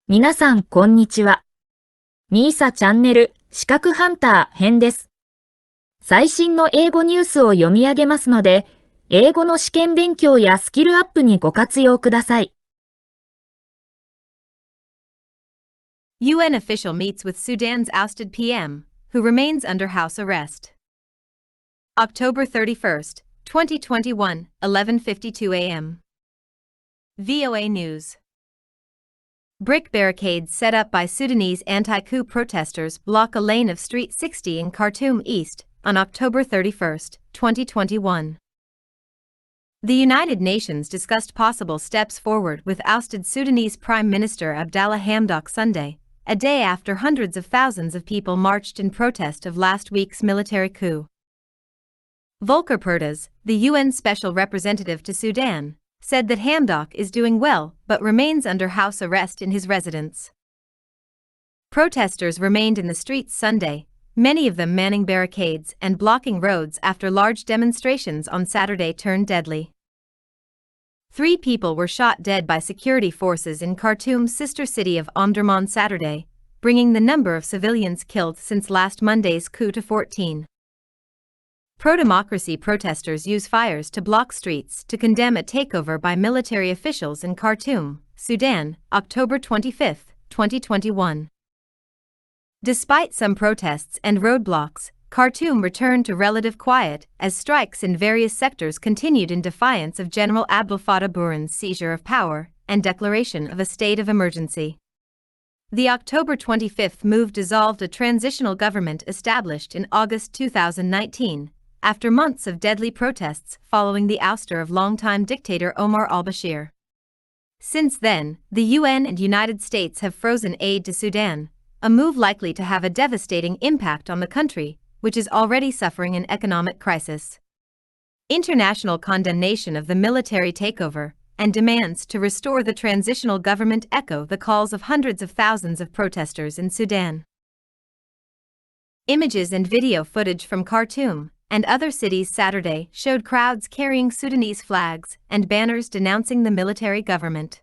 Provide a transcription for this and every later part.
皆さん、こんにちは。みーさチャンネル、資格ハンター編です。最新の英語ニュースを読み上げますので、英語の試験勉強やスキルアップにご活用ください。UN official meets with Sudan's ousted PM, who remains under house arrest. October 31st, 2021, 11:52 a.m. VOA News. Brick barricades set up by Sudanese anti-coup protesters block a lane of Street 60 in Khartoum East on October 31, 2021. The United Nations discussed possible steps forward with ousted Sudanese Prime Minister Abdallah Hamdok Sunday, a day after hundreds of thousands of people marched in protest of last week's military coup. Volker Perthes, the UN Special Representative to Sudan, said that Hamdok is doing well but remains under house arrest in his residence. Protesters remained in the streets Sunday, many of them manning barricades and blocking roads after large demonstrations on Saturday turned deadly. 3 people were shot dead by security forces in Khartoum's sister city of Omdurman Saturday, bringing the number of civilians killed since last Monday's coup to 14. Pro-democracy protesters use fires to block streets to condemn a takeover by military officials in Khartoum, Sudan, October 25, 2021. Despite some protests and roadblocks, Khartoum returned to relative quiet as strikes in various sectors continued in defiance of General Abdel Fattah Burhan's seizure of power and declaration of a state of emergency. The October 25 move dissolved a transitional government established in August 2019, after months of deadly protests following the ouster of longtime dictator Omar al-Bashir. Since then, the UN and United States have frozen aid to Sudan, a move likely to have a devastating impact on the country, which is already suffering an economic crisis. International condemnation of the military takeover and demands to restore the transitional government echo the calls of hundreds of thousands of protesters in Sudan. Images and video footage from Khartoum and other cities Saturday showed crowds carrying Sudanese flags and banners denouncing the military government.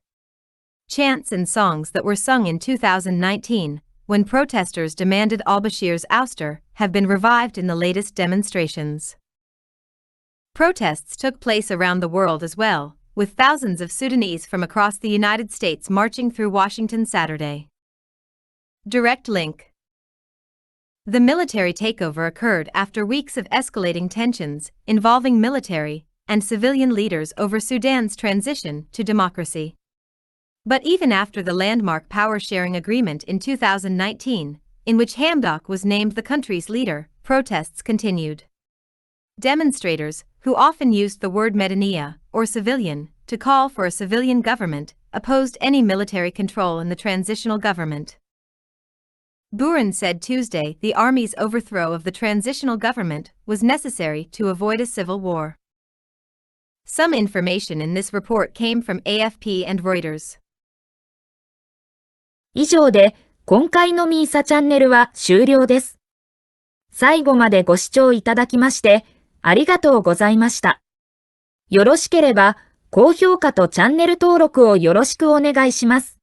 Chants and songs that were sung in 2019, when protesters demanded al-Bashir's ouster, have been revived in the latest demonstrations. Protests took place around the world as well, with thousands of Sudanese from across the United States marching through Washington Saturday. Direct link. The military takeover occurred after weeks of escalating tensions involving military and civilian leaders over Sudan's transition to democracy. But even after the landmark power-sharing agreement in 2019, in which Hamdok was named the country's leader, protests continued. Demonstrators, who often used the word Medaniya, or civilian, to call for a civilian government, opposed any military control in the transitional government. Burhan said Tuesday the army's overthrow of the transitional government was necessary to avoid a civil war. Some information in this report came from AFP and Reuters. 以上で、今回のみーさチャンネルは終了です。最後までご視聴いただきまして、ありがとうございました。よろしければ、高評価とチャンネル登録をよろしくお願いします。